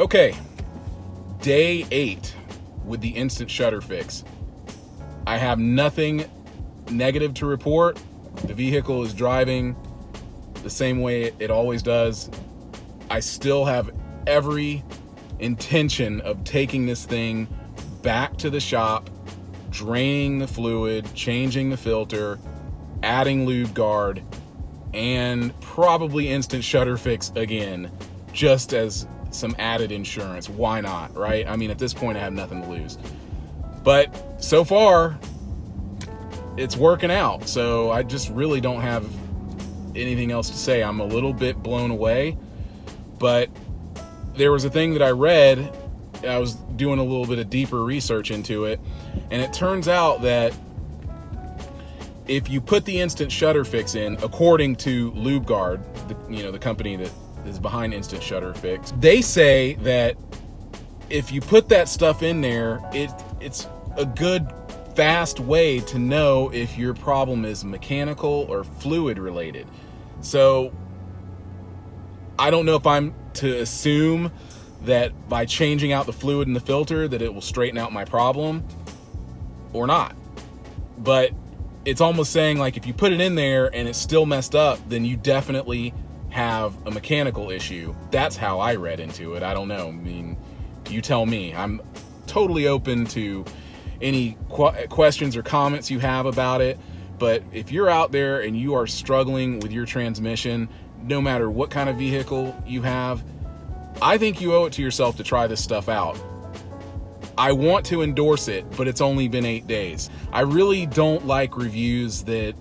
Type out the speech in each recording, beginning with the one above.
Okay, day 8 with the Instant Shudder Fixx. I have nothing negative to report. The vehicle is driving the same way it always does. I still have every intention of taking this thing back to the shop, draining the fluid, changing the filter, adding Lubegard, and probably Instant Shudder Fixx again, just as some added insurance. Why not, right? I mean, at this point I have nothing to lose. But so far it's working out, so I just really don't have anything else to say. I'm a little bit blown away, but there was a thing that I read. I was doing a little bit of deeper research into it, and it turns out that if you put the Instant Shudder Fixx in, according to Lubegard, the company that is behind Instant Shudder Fixx, they say that if you put that stuff in there, it's a good fast way to know if your problem is mechanical or fluid related. So I don't know if I'm to assume that by changing out the fluid in the filter that it will straighten out my problem or not, but it's almost saying, like, if you put it in there and it's still messed up, then you definitely have a mechanical issue. That's how I read into it. I don't know. I mean, you tell me. I'm totally open to any questions or comments you have about it. But if you're out there and you are struggling with your transmission, no matter what kind of vehicle you have, I think you owe it to yourself to try this stuff out. I want to endorse it, but it's only been 8 days. I really don't like reviews that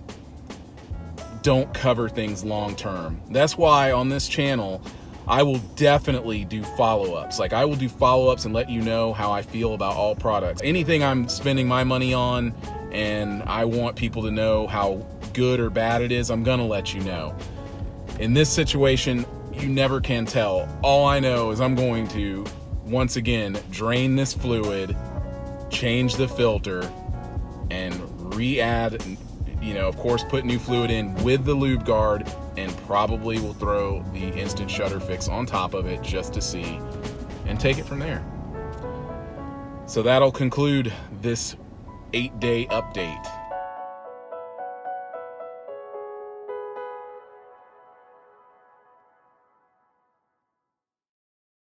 don't cover things long term. That's why on this channel, I will definitely do follow-ups. Like, I will do follow-ups and let you know how I feel about all products. Anything I'm spending my money on and I want people to know how good or bad it is, I'm gonna let you know. In this situation, you never can tell. All I know is I'm going to, once again, drain this fluid, change the filter, and re-add, of course, put new fluid in with the Lubegard, and probably will throw the Instant Shudder Fixx on top of it just to see, and take it from there. So that'll conclude this 8-day update.